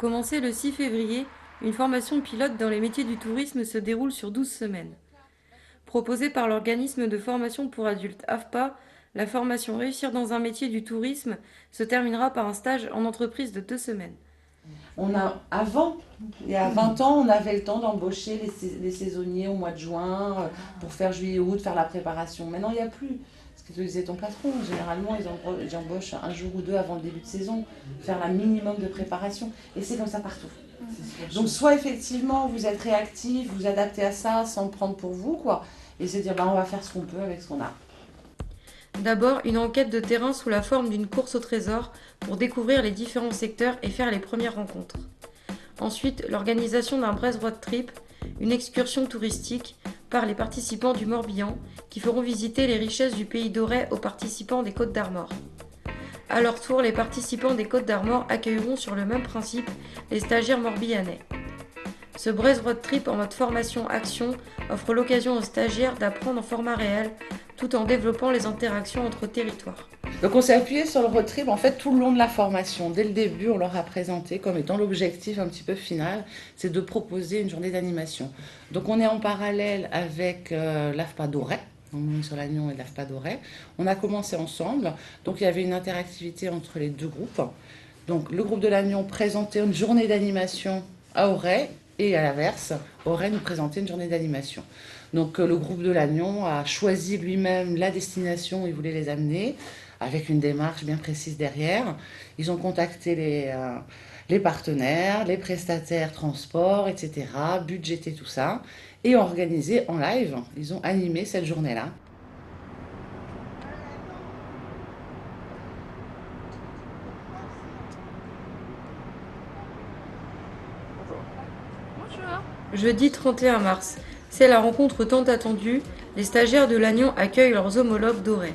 Commencée le 6 février, une formation pilote dans les métiers du tourisme se déroule sur 12 semaines. Proposée par l'organisme de formation pour adultes AFPA, la formation Réussir dans un métier du tourisme se terminera par un stage en entreprise de 2 semaines. Il y a 20 ans, on avait le temps d'embaucher les saisonniers au mois de juin pour faire juillet-août, faire la préparation. Maintenant, il n'y a plus. Ce que te disait ton patron, généralement, ils embauchent un jour ou deux avant le début de saison, faire un minimum de préparation. Et c'est comme ça partout. Donc, soit effectivement, vous êtes réactif, vous adaptez à ça sans le prendre pour vous, quoi, et se dire, on va faire ce qu'on peut avec ce qu'on a. D'abord, une enquête de terrain sous la forme d'une course au trésor pour découvrir les différents secteurs et faire les premières rencontres. Ensuite, l'organisation d'un Brest Road Trip, une excursion touristique par les participants du Morbihan qui feront visiter les richesses du pays d'Auray aux participants des Côtes d'Armor. À leur tour, les participants des Côtes d'Armor accueilleront sur le même principe les stagiaires morbihanais. Ce Brest Road Trip en mode formation-action offre l'occasion aux stagiaires d'apprendre en format réel tout en développant les interactions entre territoires. Donc on s'est appuyé sur le road trip en fait tout le long de la formation. Dès le début, on leur a présenté comme étant l'objectif un petit peu final, c'est de proposer une journée d'animation. Donc on est en parallèle avec l'AFPA d'Auray, sur l'Agnon et l'AFPA d'Auray. On a commencé ensemble, donc il y avait une interactivité entre les deux groupes. Donc le groupe de l'Agnon présentait une journée d'animation à Auray et à l'inverse, Auray nous présentait une journée d'animation. Donc le groupe de l'Agnon a choisi lui-même la destination où il voulait les amener, avec une démarche bien précise derrière. Ils ont contacté les partenaires, les prestataires transport, etc., budgété tout ça, et ont organisé en live. Ils ont animé cette journée-là. Jeudi 31 mars, c'est la rencontre tant attendue. Les stagiaires de l'Agnon accueillent leurs homologues d'Auray.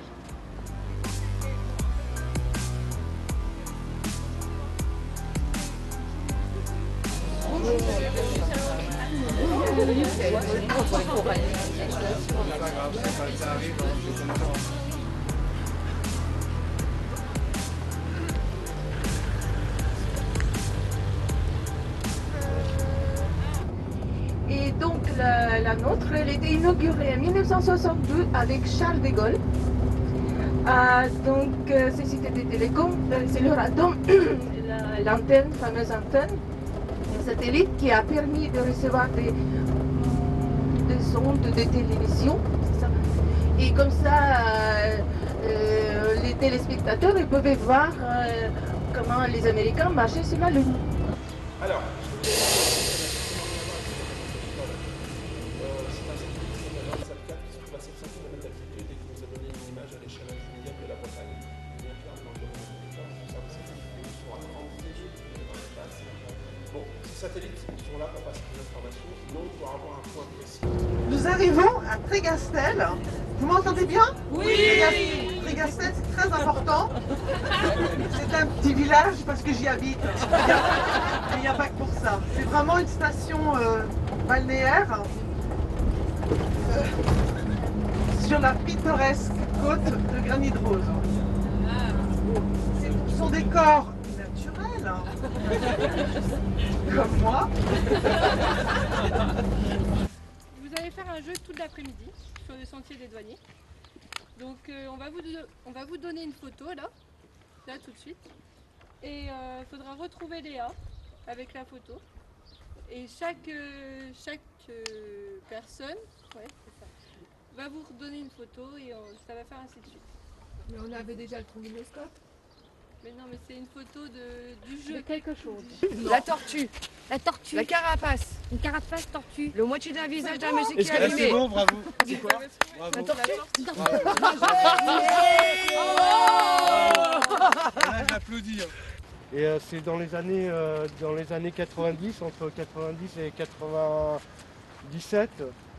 Et donc la nôtre, elle était inaugurée en 1962 avec Charles de Gaulle. Société des télécoms, c'est l'Euratom, l'antenne, fameuse antenne, un satellite qui a permis de recevoir des ondes de télévision. Et comme ça, les téléspectateurs ils pouvaient voir comment les Américains marchaient sur la Lune. Alors, satellites sont là pour passer des informations, sinon pour avoir un point précis. Nous arrivons à Trégastel. Vous m'entendez bien? Oui. Trégastel, c'est très important. C'est un petit village parce que j'y habite. Mais il n'y a pas que pour ça. C'est vraiment une station balnéaire sur la pittoresque côte de Granit Rose. Son décor naturel, comme moi. Vous allez faire un jeu toute l'après-midi sur le sentier des douaniers. Donc on va vous donner une photo là tout de suite. Et il faudra retrouver Léa avec la photo. Et chaque personne va vous redonner une photo et ça va faire ainsi de suite. Mais on avait déjà le trombinoscope. Mais non, mais c'est une photo du jeu. De quelque chose. La tortue, La tortue, la carapace, une carapace tortue. le moitié d'un visage d'un monsieur qui Est-ce est que allumé. c'est bon, bravo. C'est quoi? La Bravo. tortue. Là, j'applaudis. Et c'est dans les années 90, entre 90 et 97,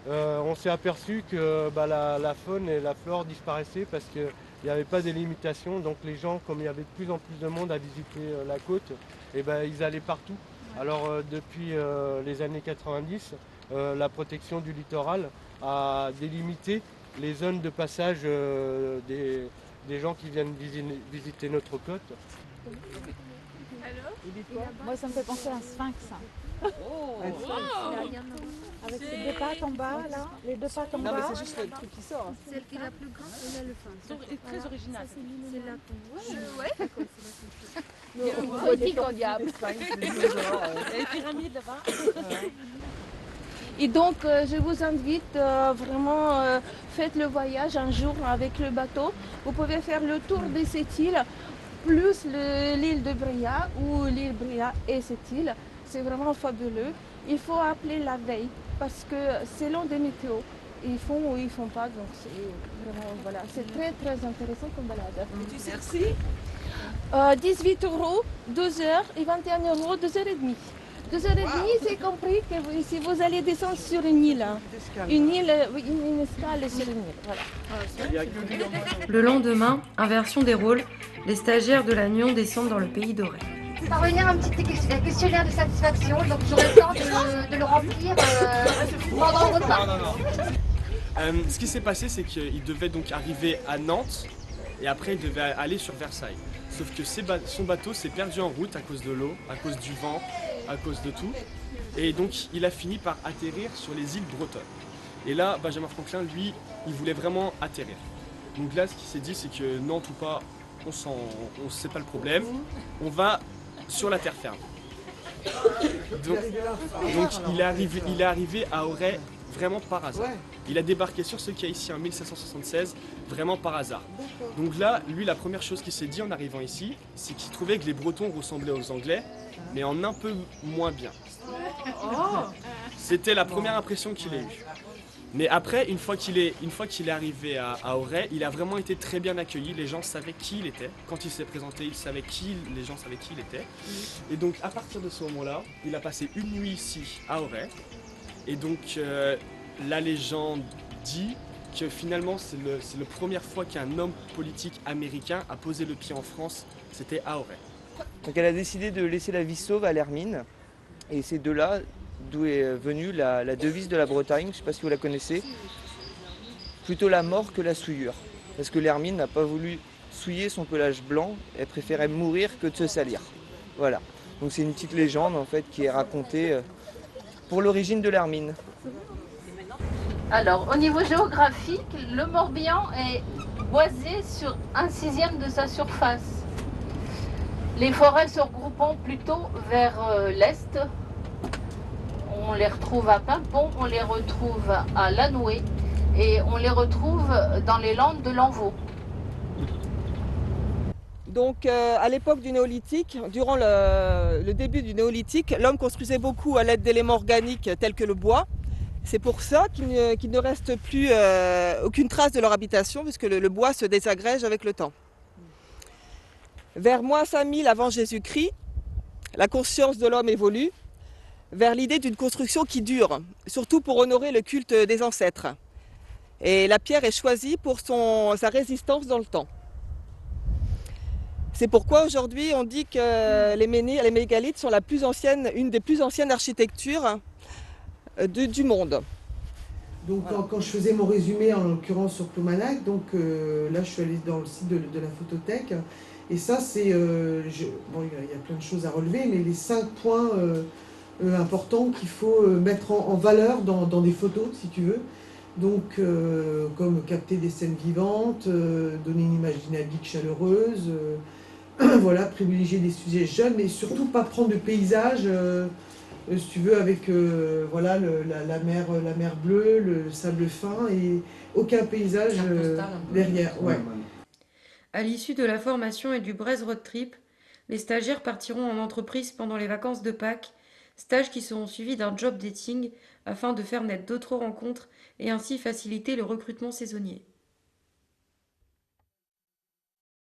on s'est aperçu que la faune et la flore disparaissaient parce qu'il n'y avait pas de limitation. Donc les gens, comme il y avait de plus en plus de monde à visiter la côte, ils allaient partout. Alors depuis les années 90, la protection du littoral a délimité les zones de passage des gens qui viennent visiter notre côte. Moi, ça me fait penser à un sphinx. Avec ses deux pattes en bas, là. Les deux pattes en bas. Non, mais c'est juste le truc qui sort. Celle qui est la plus grande, c'est l'éléphant. C'est très original. C'est la Gothique en diable. Et les pyramides là-bas. Et donc, je vous invite vraiment, faites le voyage un jour avec le bateau. Vous pouvez faire le tour de cette île, plus l'île de Bria, ou l'île Bria et cette île. C'est vraiment fabuleux. Il faut appeler la veille, parce que selon des météos, ils font ou ils font pas. Donc, c'est vraiment, voilà, c'est très, très intéressant comme balade. Et tu sais le prix 18 €, 2 heures, et 21 € 2h30. 2h30, c'est compris que si vous allez descendre sur une île, une escale sur une île. Voilà. Le lendemain, inversion des rôles, les stagiaires de la Nuon descendent dans le pays doré. Parvenir à un petit questionnaire de satisfaction, donc j'aurai le temps de le remplir pendant le repas. Ce qui s'est passé, c'est qu'il devait donc arriver à Nantes et après il devait aller sur Versailles. Sauf que son bateau s'est perdu en route à cause de l'eau, à cause du vent, à cause de tout. Et donc il a fini par atterrir sur les îles bretonnes. Et là, Benjamin Franklin, lui, il voulait vraiment atterrir. Donc là, ce qu'il s'est dit, c'est que Nantes ou pas, c'est pas le problème. On va sur la terre ferme. Donc il est arrivé à Auray vraiment par hasard. Il a débarqué sur ce quai ici en 1776, vraiment par hasard. Donc là, lui, la première chose qu'il s'est dit en arrivant ici, c'est qu'il trouvait que les Bretons ressemblaient aux Anglais, mais en un peu moins bien. C'était la première impression qu'il a eue. Mais après, une fois qu'il est arrivé à Auray, il a vraiment été très bien accueilli. Les gens savaient qui il était. Quand il s'est présenté, les gens savaient qui il était. Et donc, à partir de ce moment-là, il a passé une nuit ici à Auray. Et donc, la légende dit que finalement, c'est la première fois qu'un homme politique américain a posé le pied en France. C'était à Auray. Donc, elle a décidé de laisser la vie sauve à l'hermine. Et c'est de là d'où est venue la devise de la Bretagne, je ne sais pas si vous la connaissez, plutôt la mort que la souillure. Parce que l'hermine n'a pas voulu souiller son pelage blanc, elle préférait mourir que de se salir. Voilà, donc c'est une petite légende en fait qui est racontée pour l'origine de l'hermine. Alors, au niveau géographique, le Morbihan est boisé sur 1/6 de sa surface. Les forêts se regroupant plutôt vers l'est. On les retrouve à Pimpon, on les retrouve à Lanoué et on les retrouve dans les landes de l'Envaux. Donc à l'époque du néolithique, durant le début du néolithique, l'homme construisait beaucoup à l'aide d'éléments organiques tels que le bois. C'est pour ça qu'il ne reste plus aucune trace de leur habitation puisque le bois se désagrège avec le temps. Vers moins 5000 avant Jésus-Christ, la conscience de l'homme évolue vers l'idée d'une construction qui dure, surtout pour honorer le culte des ancêtres. Et la pierre est choisie pour sa résistance dans le temps. C'est pourquoi aujourd'hui on dit que les mégalithes sont une des plus anciennes architectures du monde. Donc quand je faisais mon résumé en l'occurrence sur Ploumanac, donc là je suis allée dans le site de la photothèque et ça c'est, bon il y a plein de choses à relever, mais les 5 points important qu'il faut mettre en valeur dans des photos, si tu veux. Donc, comme capter des scènes vivantes, donner une image dynamique, chaleureuse, voilà, privilégier des sujets jeunes, mais surtout pas prendre de paysage, si tu veux, avec voilà, la mer bleue, le sable fin, et aucun paysage derrière. Ouais. À l'issue de la formation et du Braise Road Trip, les stagiaires partiront en entreprise pendant les vacances de Pâques, stages qui seront suivis d'un job dating afin de faire naître d'autres rencontres et ainsi faciliter le recrutement saisonnier.